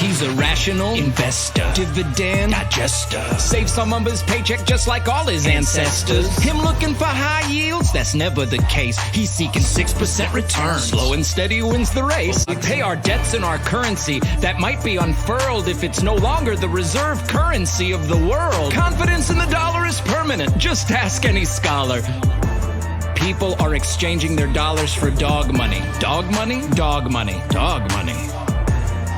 He's a rational investor, dividend digester. Saves some of his paycheck just like all his ancestors. Him looking for high yields, that's never the case. He's seeking 6% return. Slow and steady wins the race. We pay our debts in our currency that might be unfurled if it's no longer the reserve currency of the world. Confidence in the dollar is permanent. Just ask any scholar. People are exchanging their dollars for dog money. Dog money? Dog money. Dog money.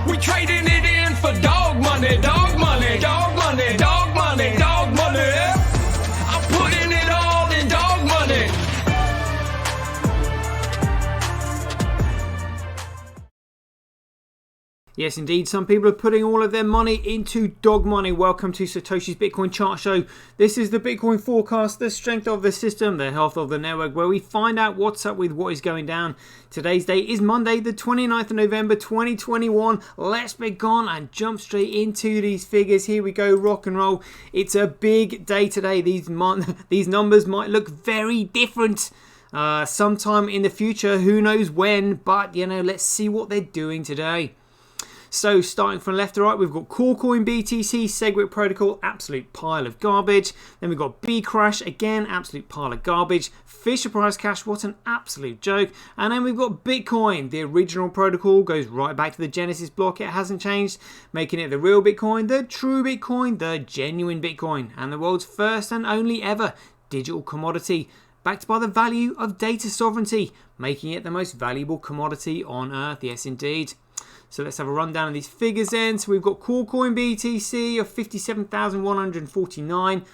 We trading it in for dog money. Dog money. Dog money. Dog money. Dog money. I'm putting it all in dog money. Yes, indeed. Some people are putting all of their money into dog money. Welcome to Satoshi's Bitcoin Chart Show. This is the Bitcoin forecast, the strength of the system, the health of the network, where we find out what's up with what is going down. Today's date is Monday, the 29th of November, 2021. Let's be gone and jump straight into these figures. Here we go, rock and roll. It's a big day today. These numbers might look very different sometime in the future. Who knows when, but let's see what they're doing today. So starting from left to right, we've got Corecoin BTC, SegWit Protocol, absolute pile of garbage. Then we've got Bcrash, again, absolute pile of garbage. Fisher Price Cash, what an absolute joke. And then we've got Bitcoin, the original protocol, goes right back to the Genesis block. It hasn't changed, making it the real Bitcoin, the true Bitcoin, the genuine Bitcoin, and the world's first and only ever digital commodity, backed by the value of data sovereignty, making it the most valuable commodity on Earth. Yes, indeed. So let's have a rundown of these figures then. So we've got Corecoin BTC of 57,149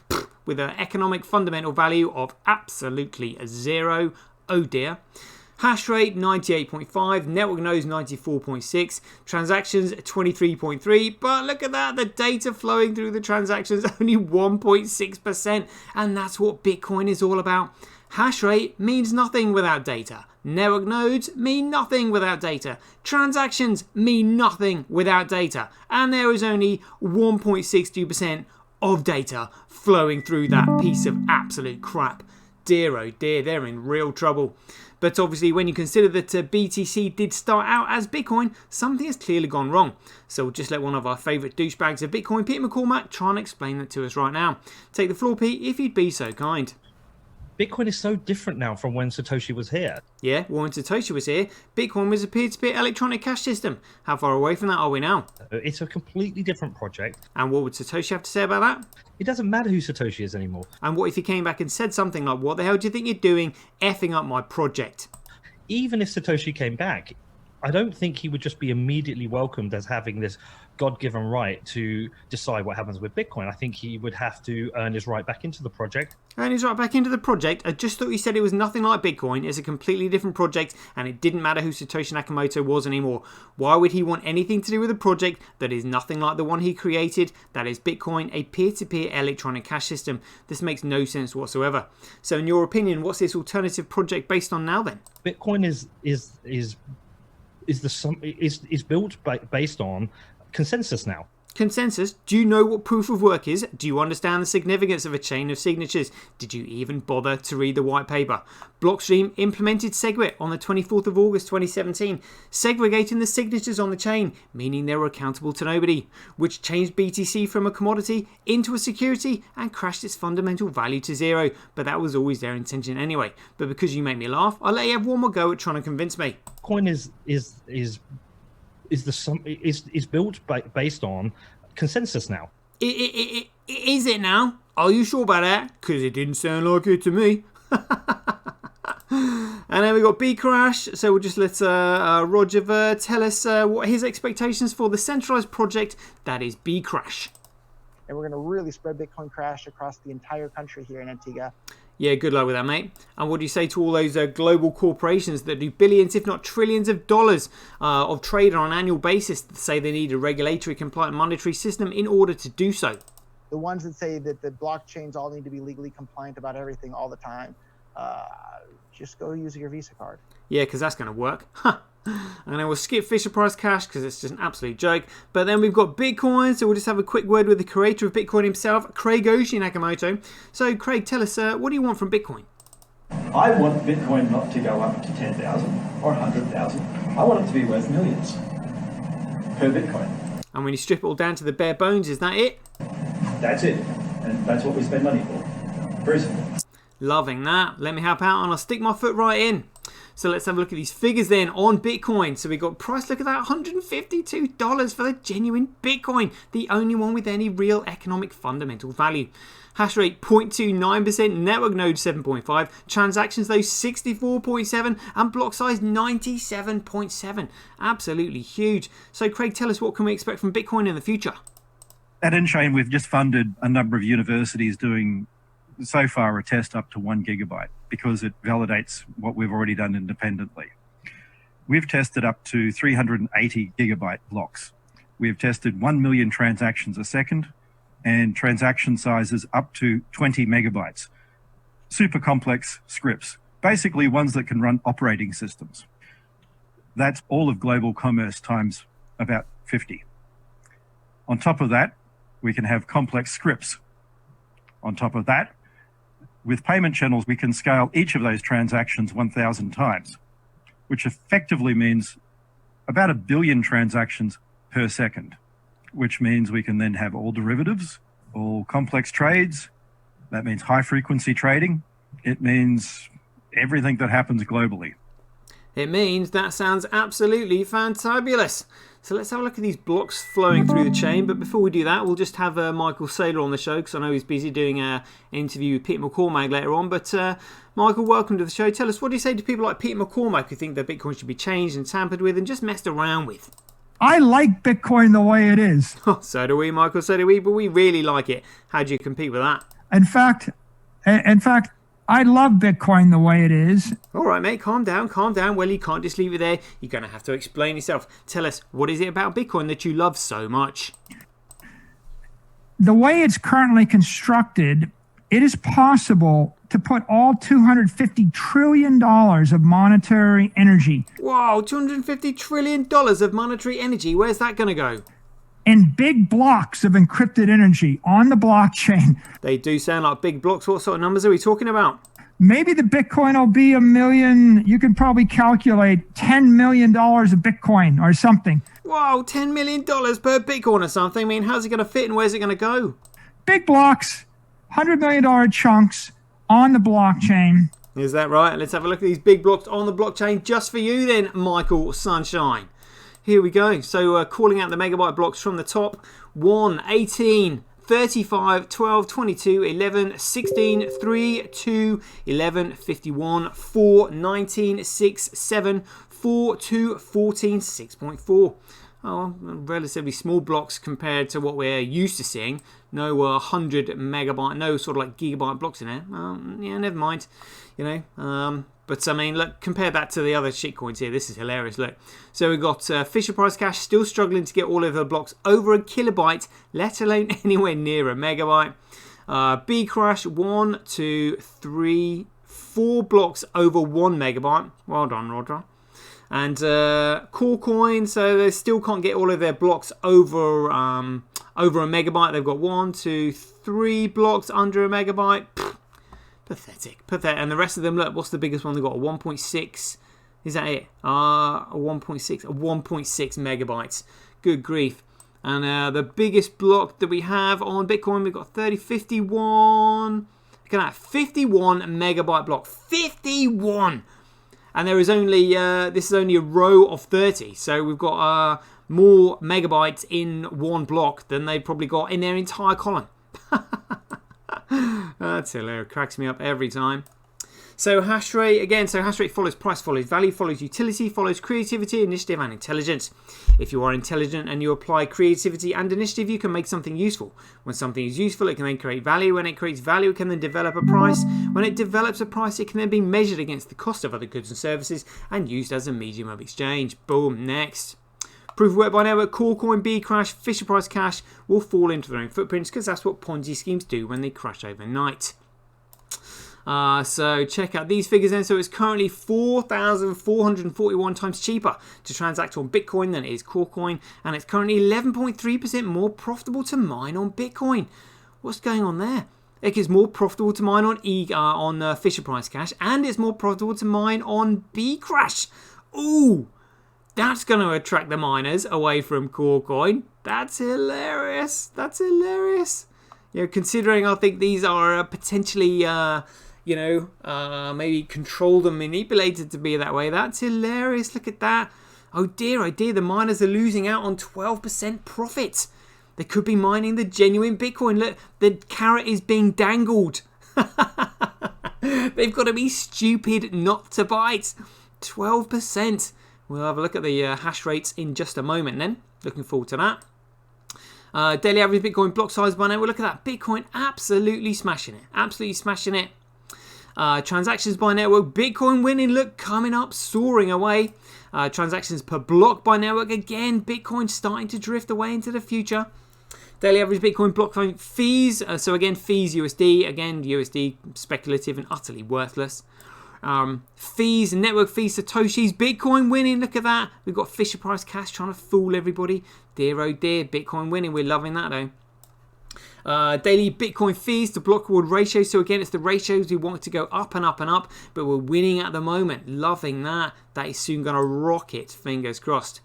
with an economic fundamental value of absolutely zero. Oh dear. Hash rate 98.5, network nodes 94.6, transactions 23.3, but look at that, the data flowing through the transactions only 1.6%, and that's what Bitcoin is all about. Hash rate means nothing without data. Network nodes mean nothing without data. Transactions mean nothing without data. And there is only 1.62% of data flowing through that piece of absolute crap. Dear oh dear, they're in real trouble. But obviously when you consider that BTC did start out as Bitcoin, something has clearly gone wrong. So we'll just let one of our favourite douchebags of Bitcoin, Pete McCormack, try and explain that to us right now. Take the floor, Pete, if you'd be so kind. Bitcoin is so different now from when Satoshi was here. Yeah, well, when Satoshi was here, Bitcoin was a peer-to-peer electronic cash system. How far away from that are we now? It's a completely different project. And what would Satoshi have to say about that? It doesn't matter who Satoshi is anymore. And what if he came back and said something like, what the hell do you think you're doing, effing up my project? Even if Satoshi came back, I don't think he would just be immediately welcomed as having this God-given right to decide what happens with Bitcoin. I think he would have to earn his right back into the project. Earn his right back into the project? I just thought you said it was nothing like Bitcoin. It's a completely different project and it didn't matter who Satoshi Nakamoto was anymore. Why would he want anything to do with a project that is nothing like the one he created? That is Bitcoin, a peer-to-peer electronic cash system. This makes no sense whatsoever. So in your opinion, what's this alternative project based on now then? Bitcoin is built based on consensus now. Consensus? Do you know what proof of work is? Do you understand the significance of a chain of signatures? Did you even bother to read the white paper? Blockstream implemented SegWit on the 24th of August 2017, segregating the signatures on the chain, meaning they were accountable to nobody, which changed BTC from a commodity into a security and crashed its fundamental value to zero. But that was always their intention anyway. But because you make me laugh, I'll let you have one more go at trying to convince me. Bitcoin is built based on consensus now. Is it now? Are you sure about that? Because it didn't sound like it to me. And then we got Bcrash. So we'll just let Roger tell us what his expectations for the centralized project that is Bcrash. And we're going to really spread Bitcoin Crash across the entire country here in Antigua. Yeah, good luck with that, mate. And what do you say to all those global corporations that do billions, if not trillions of dollars of trade on an annual basis that say they need a regulatory compliant monetary system in order to do so? The ones that say that the blockchains all need to be legally compliant about everything all the time, just go use your Visa card. Yeah, because that's going to work. And then we'll skip Fisher Price Cash because it's just an absolute joke. But then we've got Bitcoin, so we'll just have a quick word with the creator of Bitcoin himself, Craig Nakamoto. So Craig, tell us, what do you want from Bitcoin? I want Bitcoin not to go up to 10,000 or 100,000. I want it to be worth millions per Bitcoin. And when you strip it all down to the bare bones, is that it? That's it. And that's what we spend money for. Very simple. Loving that. Let me help out and I'll stick my foot right in. So let's have a look at these figures then on Bitcoin. So we got price, look at that, $152 for the genuine Bitcoin. The only one with any real economic fundamental value. Hash rate 0.29%, network node 7.5, transactions though 64.7, and block size 97.7. Absolutely huge. So Craig, tell us, what can we expect from Bitcoin in the future? At Enchain, we've just funded a number of universities doing so far a test up to 1 gigabyte because it validates what we've already done independently. We've tested up to 380 gigabyte blocks. We've tested 1 million transactions a second and transaction sizes up to 20 megabytes. Super complex scripts, basically ones that can run operating systems. That's all of global commerce times about 50. On top of that, we can have complex scripts. On top of that, with payment channels, we can scale each of those transactions 1,000 times, which effectively means about 1 billion transactions per second, which means we can then have all derivatives, all complex trades. That means high frequency trading. It means everything that happens globally. It means that sounds absolutely fantabulous. So let's have a look at these blocks flowing through the chain. But before we do that, we'll just have Michael Saylor on the show because I know he's busy doing an interview with Pete McCormack later on. But Michael, welcome to the show. Tell us, what do you say to people like Pete McCormack who think that Bitcoin should be changed and tampered with and just messed around with? I like Bitcoin the way it is. So do we, Michael, so do we, but we really like it. How do you compete with that? In fact, I love Bitcoin the way it is. All right, mate, calm down. Well, you can't just leave it there. You're going to have to explain yourself. Tell us, what is it about Bitcoin that you love so much? The way it's currently constructed, it is possible to put all $250 trillion of monetary energy. Wow, $250 trillion of monetary energy. Where's that going to go? In big blocks of encrypted energy on the blockchain. They do sound like big blocks. What sort of numbers are we talking about? Maybe the Bitcoin will be 1 million. You can probably calculate $10 million of Bitcoin or something. Wow, $10 million per Bitcoin or something. I mean, how's it going to fit and where's it going to go? Big blocks, $100 million chunks on the blockchain. Is that right? Let's have a look at these big blocks on the blockchain just for you then, Michael Sunshine. Here we go. So calling out the megabyte blocks from the top. 1, 18, 35, 12, 22, 11, 16, 3, 2, 11, 51, 4, 19, 6, 7, 4, 2, 14, 6.4. Oh, relatively small blocks compared to what we're used to seeing. No 100 megabyte, no sort of like gigabyte blocks in there. Yeah, never mind. You know, but I mean, look, compare that to the other shitcoins here. This is hilarious. Look, so we've got Fisher Price Cash still struggling to get all of her blocks over a kilobyte, let alone anywhere near a megabyte. B Crash 1, 2, 3, 4 blocks over 1 megabyte. Well done, Roger. And Corecoin, so they still can't get all of their blocks over a megabyte. They've got 1, 2, 3 blocks under a megabyte. Pfft, pathetic. And the rest of them, look, what's the biggest one they've got? A 1.6. Is that it? A 1.6 megabytes. Good grief. And the biggest block that we have on Bitcoin, we've got 51. Look at that, 51 megabyte block. 51. And there is only, this is only a row of 30. So we've got more megabytes in one block than they've probably got in their entire column. That's hilarious. Cracks me up every time. So hash rate, again, so hash rate follows price, follows value, follows utility, follows creativity, initiative, and intelligence. If you are intelligent and you apply creativity and initiative, you can make something useful. When something is useful, it can then create value. When it creates value, it can then develop a price. When it develops a price, it can then be measured against the cost of other goods and services and used as a medium of exchange. Boom, next. Proof of work by network, Corecoin, B Crash, Fisher Price Cash will fall into their own footprints because that's what Ponzi schemes do when they crash overnight. So check out these figures then. So it's currently 4,441 times cheaper to transact on Bitcoin than it is Corecoin, and it's currently 11.3% more profitable to mine on Bitcoin. What's going on there? It is more profitable to mine on Fisher Price Cash, and it's more profitable to mine on B Crash. Ooh, That's going to attract the miners away from CoreCoin. That's hilarious. That's hilarious. Considering I think these are potentially, maybe controlled and manipulated to be that way. That's hilarious. Look at that. Oh dear, the miners are losing out on 12% profit. They could be mining the genuine Bitcoin. Look, the carrot is being dangled. They've got to be stupid not to bite. 12%. We'll have a look at the hash rates in just a moment then. Looking forward to that. Daily average Bitcoin block size by now. We'll look at that. Bitcoin absolutely smashing it. Absolutely smashing it. Transactions by network. Bitcoin winning. Look, coming up, soaring away. Transactions per block by network. Again, Bitcoin starting to drift away into the future. Daily average Bitcoin block fees. So again, fees USD. Again, USD speculative and utterly worthless. Fees, network fees, Satoshi's, Bitcoin winning. Look at that. We've got Fisher Price Cash trying to fool everybody. Dear oh dear, Bitcoin winning. We're loving that though. Daily Bitcoin fees to block reward ratio. So again, it's the ratios we want to go up and up and up, but we're winning at the moment. Loving that. That is soon going to rocket. Fingers crossed.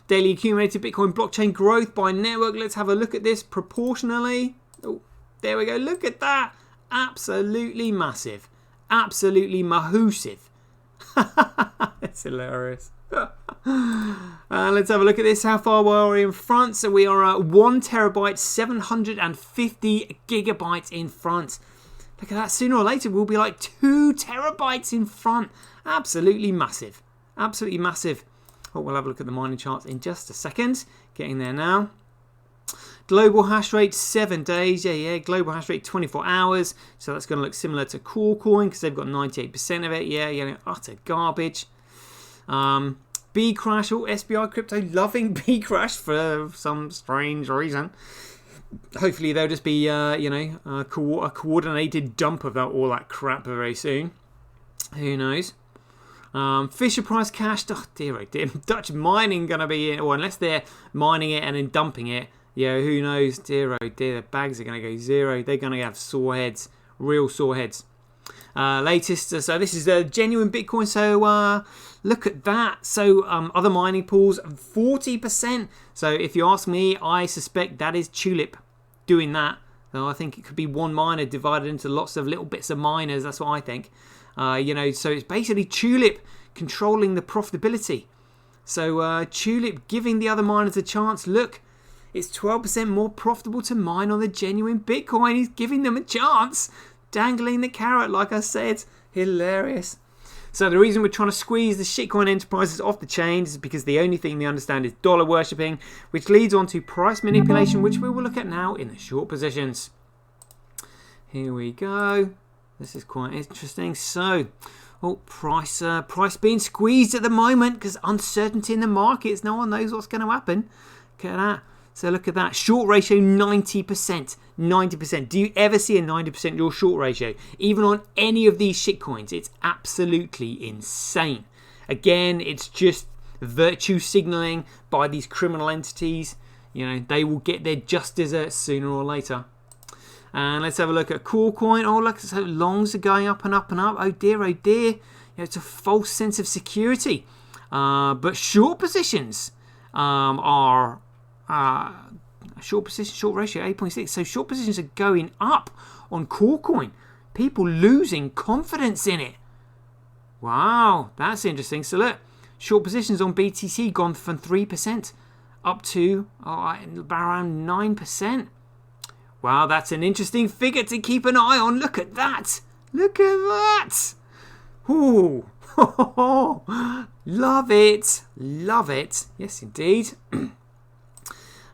Daily accumulated Bitcoin blockchain growth by network. Let's have a look at this proportionally. Oh, there we go. Look at that. Absolutely massive. Absolutely mahoosive. It's hilarious. Let's have a look at this. How far are we in front? So we are at 1 terabyte, 750 gigabytes in front. Look at that. Sooner or later, we'll be like 2 terabytes in front. Absolutely massive. Absolutely massive. Oh, we'll have a look at the mining charts in just a second. Getting there now. Global hash rate 7 days. Yeah. Global hash rate 24 hours. So that's going to look similar to CoreCoin because they've got 98% of it. Yeah, utter garbage. Bcrash, SBI Crypto loving Bcrash for some strange reason. Hopefully there'll just be a coordinated dump of all that crap very soon. Who knows? Fisher Price Cash. Oh dear. Dutch mining gonna be, or unless they're mining it and then dumping it. Yeah, who knows? Dear oh dear. The bags are gonna go zero. They're gonna have sore heads. Real sore heads. Latest. So this is a genuine Bitcoin. So look at that. So other mining pools 40%. So if you ask me, I suspect that is Tulip doing that. So I think it could be one miner divided into lots of little bits of miners. That's what I think. So it's basically Tulip controlling the profitability. So Tulip giving the other miners a chance. Look, it's 12% more profitable to mine on the genuine Bitcoin. He's giving them a chance. Dangling the carrot, like I said. Hilarious. So the reason we're trying to squeeze the shitcoin enterprises off the chain is because the only thing they understand is dollar worshipping, which leads on to price manipulation, which we will look at now in the short positions. Here we go. This is quite interesting. So, price being squeezed at the moment because uncertainty in the markets. No one knows what's going to happen. Look at that. So look at that. Short ratio 90%. 90%. Do you ever see a 90% your short ratio? Even on any of these shitcoins, it's absolutely insane. Again, it's just virtue signaling by these criminal entities. They will get their just desserts sooner or later. And let's have a look at CoreCoin. Oh, look, so longs are going up and up and up. Oh dear, oh dear. It's a false sense of security. But short positions are short ratio 8.6. So short positions are going up on CoreCoin. People losing confidence in it. Wow, that's interesting. So look, short positions on BTC gone from 3% up to around 9%. Wow, that's an interesting figure to keep an eye on. Look at that. Look at that. Ooh. Love it. Love it. Yes, indeed.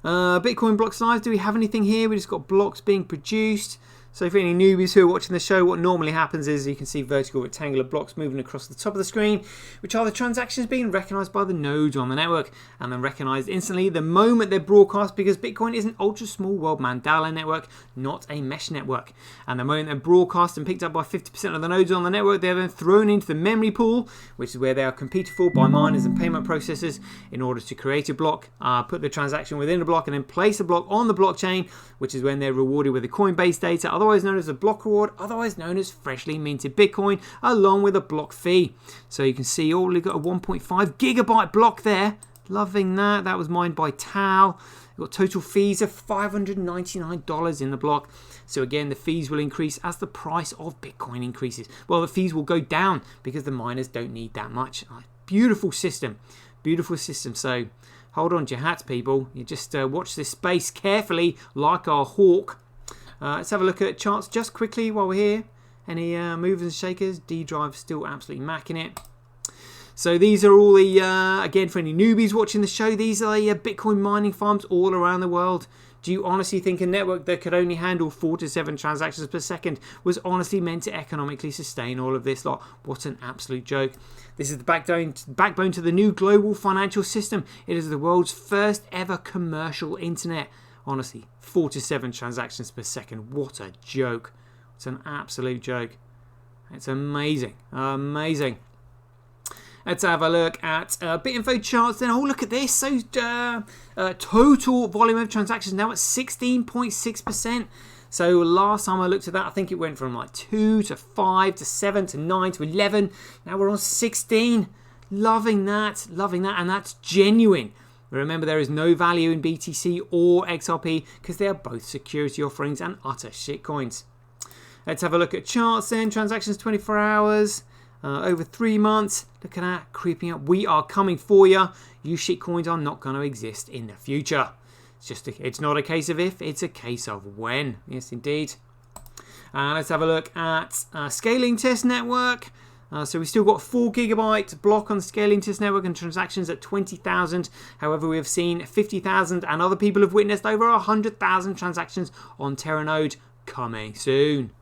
Bitcoin block size. Do we have anything here? We just got blocks being produced. So for any newbies who are watching the show, what normally happens is you can see vertical rectangular blocks moving across the top of the screen, which are the transactions being recognized by the nodes on the network and then recognized instantly the moment they're broadcast, because Bitcoin is an ultra small world Mandala network, not a mesh network. And the moment they're broadcast and picked up by 50% of the nodes on the network, they're then thrown into the memory pool, which is where they are competed for by miners and payment processors in order to create a block, put the transaction within a block, and then place a block on the blockchain, which is when they're rewarded with the Coinbase data. Otherwise, otherwise known as a block reward, otherwise known as freshly minted Bitcoin, along with a block fee. So you can see, oh, we've got a 1.5 gigabyte block there. Loving that. That was mined by Tau. We've got total fees of $599 in the block. So again, the fees will increase as the price of Bitcoin increases. Well, the fees will go down because the miners don't need that much. Beautiful system. Beautiful system. So hold on to your hats, people. You just watch this space carefully like our hawk. Let's have a look at charts just quickly while we're here. Any movers and shakers? D-Drive still absolutely macking it. So these are all the, again, for any newbies watching the show, these are the Bitcoin mining farms all around the world. Do you honestly think a network that could only handle 4 to 7 transactions per second was honestly meant to economically sustain all of this lot? What an absolute joke. This is the backbone to the new global financial system. It is the world's first ever commercial internet. Honestly, 4 to 7 transactions per second. What a joke. It's an absolute joke. It's amazing. Amazing. Let's have a look at BitInfo charts then. Oh, look at this. So total volume of transactions now at 16.6%. So last time I looked at that, I think it went from like 2 to 5 to 7 to 9 to 11. Now we're on 16. Loving that. Loving that. And that's genuine. Remember, there is no value in BTC or XRP because they are both security offerings and utter shitcoins. Let's have a look at charts then. Transactions 24 hours. Over 3 months. Look at that, creeping up. We are coming for you. You shitcoins are not going to exist in the future. It's not a case of if, it's a case of when. Yes, indeed. Let's have a look at scaling test network. So we've still got 4 gigabyte block on the scaling test network and transactions at 20,000. However, we have seen 50,000 and other people have witnessed over 100,000 transactions on Terranode coming soon.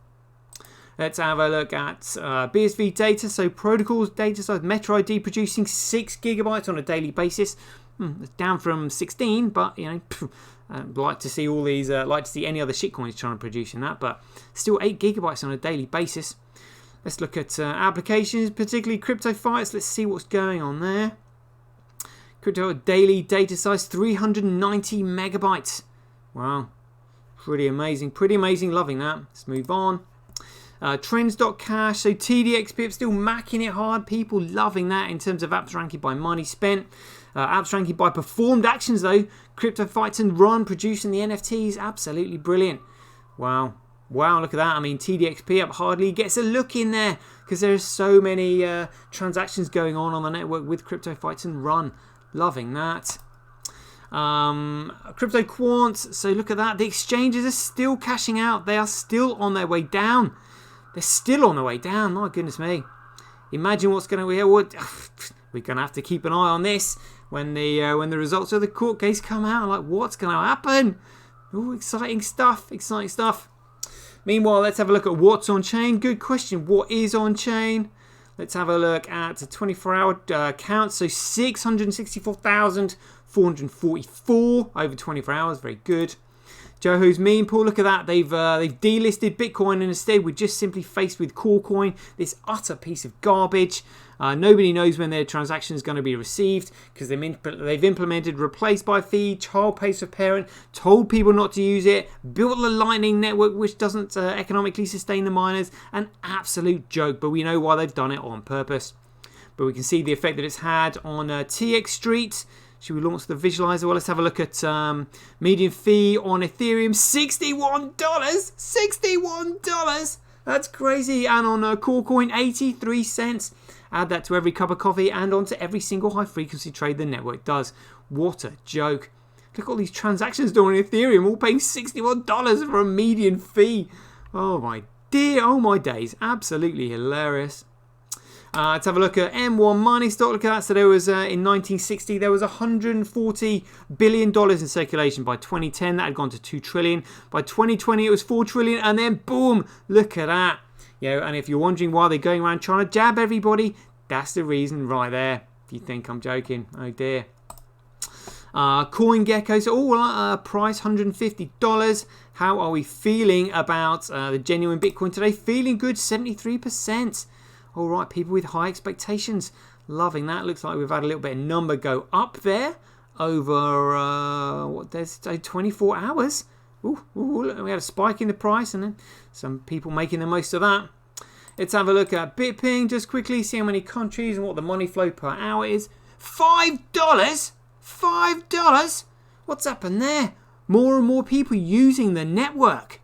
Let's have a look at BSV data. So protocols data size, Metro ID producing 6 gigabytes on a daily basis. It's down from 16, but you know, I'd like to see all these. Like to see any other shitcoins trying to produce in that, but still 8 gigabytes on a daily basis. Let's look at applications, particularly crypto fights. Let's see what's going on there. Crypto daily data size 390 megabytes. Wow, pretty amazing. Pretty amazing. Loving that. Let's move on. Trends.cash, so TDX pip still macking it hard. People loving that in terms of apps ranking by money spent. Apps ranking by performed actions though. Crypto Fights and Run producing the NFTs. Absolutely brilliant. Wow. Wow, look at that. I mean, TDXP up hardly gets a look in there because there's so many transactions going on the network with Crypto Fights and Run. Loving that. Crypto Quants, so look at that. The exchanges are still cashing out. They are still on their way down. They're still on the way down. My goodness me. Imagine what's going to be. We're going to have to keep an eye on this when the results of the court case come out. Like, what's going to happen? Oh, exciting stuff. Exciting stuff. Meanwhile, let's have a look at what's on chain. Good question. What is on chain? Let's have a look at a 24-hour count. So 664,444 over 24 hours. Very good. Joho's meme pool, look at that. They've delisted Bitcoin and instead we're just simply faced with Corecoin, this utter piece of garbage. Nobody knows when their transaction is going to be received because they've implemented replace by fee, child pays for parent, told people not to use it, built the Lightning network which doesn't economically sustain the miners. An absolute joke, but we know why they've done it on purpose. But we can see the effect that it's had on TX Street. Should we launch the visualizer? Well, let's have a look at median fee on Ethereum. $61! $61! That's crazy. And on Corecoin, 83 cents. Add that to every cup of coffee and onto every single high-frequency trade the network does. What a joke. Look at all these transactions doing on Ethereum, all paying $61 for a median fee. Oh my dear, oh my days. Absolutely hilarious. Let's have a look at M1 Money stock. Look at that. So there was, in 1960, there was $140 billion in circulation. By 2010, that had gone to $2 trillion. By 2020, it was $4 trillion. And then, boom, look at that. You know, and if you're wondering why they're going around trying to jab everybody, that's the reason right there. If you think I'm joking. Oh, dear. CoinGecko, so all price $150. How are we feeling about the genuine Bitcoin today? Feeling good, 73%. All right, people with high expectations. Loving that. Looks like we've had a little bit of number go up there over, there's 24 hours. Ooh, look, we had a spike in the price, and then some people making the most of that. Let's have a look at BitPing just quickly, see how many countries and what the money flow per hour is. $5? $5? What's happened there? More and more people using the network.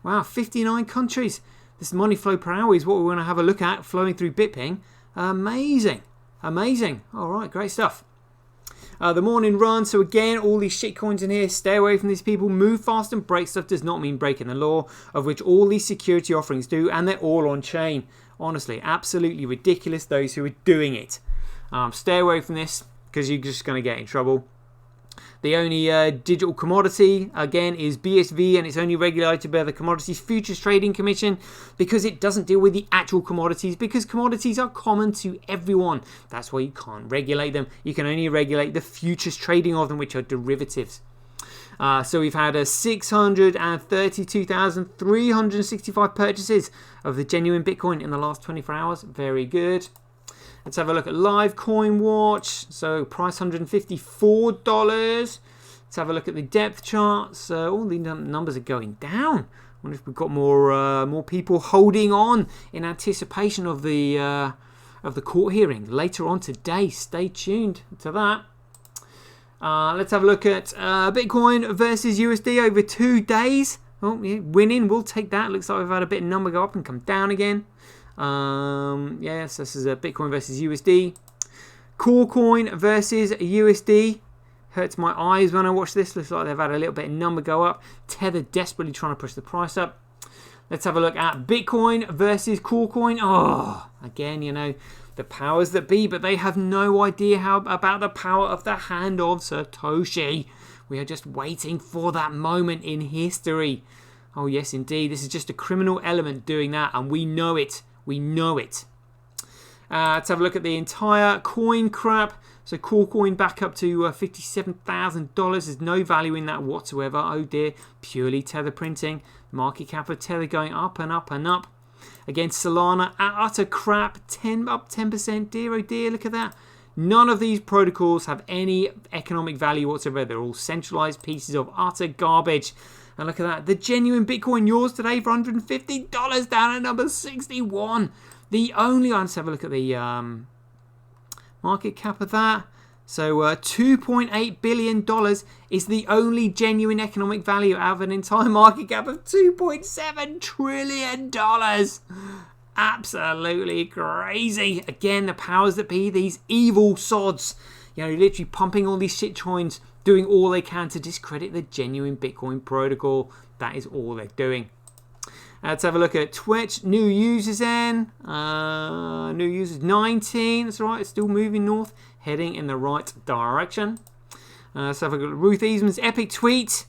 Wow, 59 countries. This money flow per hour is what we're going to have a look at flowing through BitPing. Amazing. Amazing. All right, great stuff. The morning run. So again, all these shit coins in here. Stay away from these people. Move fast and break stuff does not mean breaking the law, of which all these security offerings do, and they're all on chain. Honestly, absolutely ridiculous, those who are doing it. Stay away from this because you're just going to get in trouble. The only digital commodity, again, is BSV, and it's only regulated by the Commodities Futures Trading Commission because it doesn't deal with the actual commodities, because commodities are common to everyone. That's why you can't regulate them. You can only regulate the futures trading of them, which are derivatives. So we've had 632,365 purchases of the genuine Bitcoin in the last 24 hours. Very good. Let's have a look at Live Coin Watch. So price $154. Let's have a look at the depth charts. All the numbers are going down. I wonder if we've got more people holding on in anticipation of the court hearing later on today. Stay tuned to that. Let's have a look at Bitcoin versus USD over 2 days. Oh, yeah, winning. We'll take that. Looks like we've had a bit of number go up and come down again. Yes, this is a Bitcoin versus USD. Coin versus USD. Hurts my eyes when I watch this. Looks like they've had a little bit of number go up. Tether desperately trying to push the price up. Let's have a look at Bitcoin versus Coin. Oh, again, you know, the powers that be, but they have no idea about the power of the hand of Satoshi. We are just waiting for that moment in history. Oh, yes, indeed. This is just a criminal element doing that, and we know it. We know it. Let's have a look at the entire coin crap. So Coin back up to $57,000. There's no value in that whatsoever. Oh dear. Purely Tether printing. Market cap of Tether going up and up and up. Again, Solana at utter crap. Up 10%. Dear oh dear. Look at that. None of these protocols have any economic value whatsoever. They're all centralized pieces of utter garbage. And look at that. The genuine Bitcoin, yours today for $150, down at number 61. The only, let's have a look at the market cap of that. So $2.8 billion is the only genuine economic value out of an entire market cap of $2.7 trillion. Absolutely crazy. Again, the powers that be, these evil sods, you know, literally pumping all these shit coins, doing all they can to discredit the genuine Bitcoin protocol. That is all they're doing. Let's have a look at Twitch. New users in. New users 19. That's right. It's still moving north, heading in the right direction. Let's have a look at Ruth Eastman's epic tweet.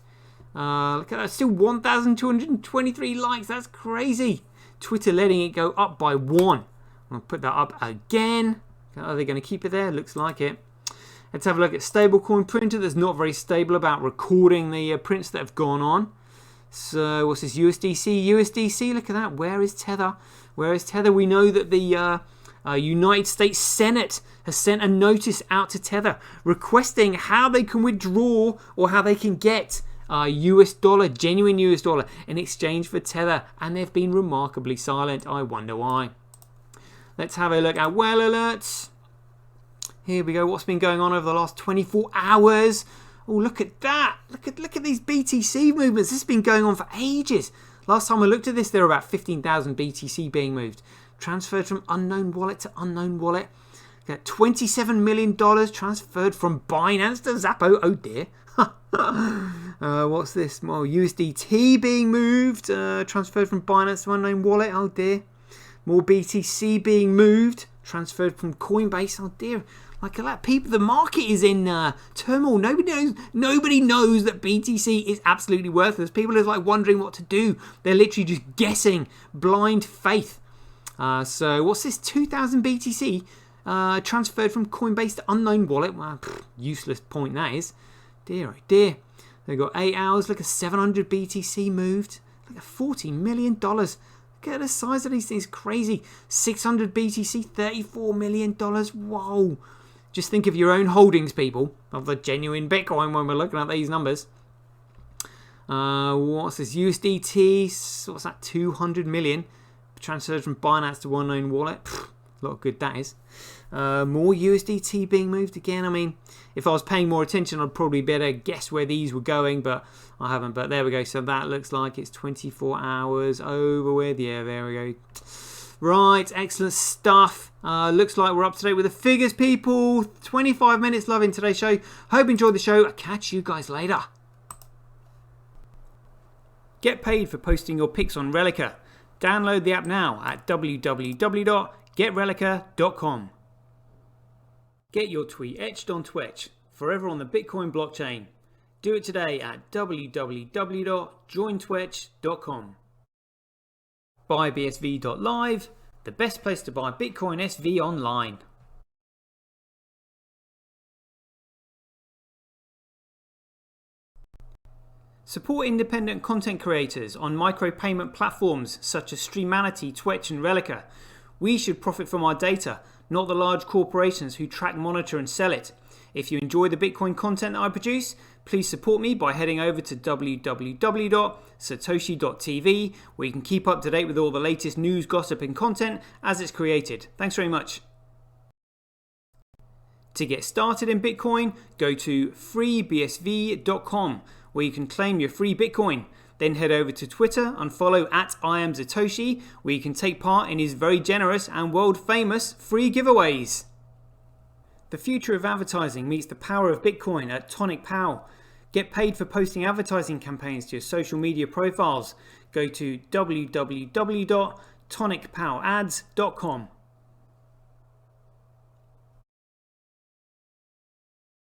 Look at that. Still 1,223 likes. That's crazy. Twitter letting it go up by 1. I'll put that up again. Are they going to keep it there? Looks like it. Let's have a look at stablecoin printer that's not very stable about recording the prints that have gone on. So what's this? USDC. Look at that. Where is Tether? Where is Tether? We know that the United States Senate has sent a notice out to Tether requesting how they can withdraw or how they can get US dollar, genuine US dollar, in exchange for Tether, and they've been remarkably silent. I wonder why. Let's have a look at whale alerts. Here we go. What's been going on over the last 24 hours? Oh, look at that. Look at these BTC movements. This has been going on for ages. Last time I looked at this, there were about 15,000 BTC being moved. Transferred from unknown wallet to unknown wallet. Got $27 million transferred from Binance to Zappo. Oh dear. What's this? Well, USDT being moved. Transferred from Binance to unknown wallet. Oh dear. More BTC being moved. Transferred from Coinbase. Oh dear. Like that, people, the market is in turmoil. Nobody knows that BTC is absolutely worthless. People are like wondering what to do. They're literally just guessing, blind faith. So what's this? 2,000 BTC transferred from Coinbase to unknown wallet. Well, useless point that is. Dear oh dear. They've got 8 hours. Look at 700 BTC moved. Look at $40 million. Look at the size of these things. Crazy. 600 BTC, $34 million. Whoa. Just think of your own holdings, people, of the genuine Bitcoin when we're looking at these numbers. What's this? USDT, what's that? 200 million transferred from Binance to one known wallet. Pfft, a lot of good that is. More USDT being moved again. I mean, if I was paying more attention, I'd probably better guess where these were going, but I haven't. But there we go. So that looks like it's 24 hours over with. Yeah, there we go. Right, excellent stuff. Looks like we're up to date with the figures, people. 25 minutes loving today's show. Hope you enjoyed the show. I'll catch you guys later. Get paid for posting your pics on Relica. Download the app now at www.getrelica.com. Get your tweet etched on Twitch, forever on the Bitcoin blockchain. Do it today at www.jointwitch.com. BuyBSV.live, the best place to buy Bitcoin SV online. Support independent content creators on micropayment platforms such as Streamanity, Twitch and Relica. We should profit from our data, not the large corporations who track, monitor and sell it. If you enjoy the Bitcoin content that I produce, please support me by heading over to www.sirtoshi.tv, where you can keep up to date with all the latest news, gossip and content as it's created. Thanks very much. To get started in Bitcoin, go to freebsv.com, where you can claim your free Bitcoin. Then head over to Twitter and follow @IamSatoshi, where you can take part in his very generous and world famous free giveaways. The future of advertising meets the power of Bitcoin at Tonic Pow. Get paid for posting advertising campaigns to your social media profiles. Go to www.tonicpowads.com.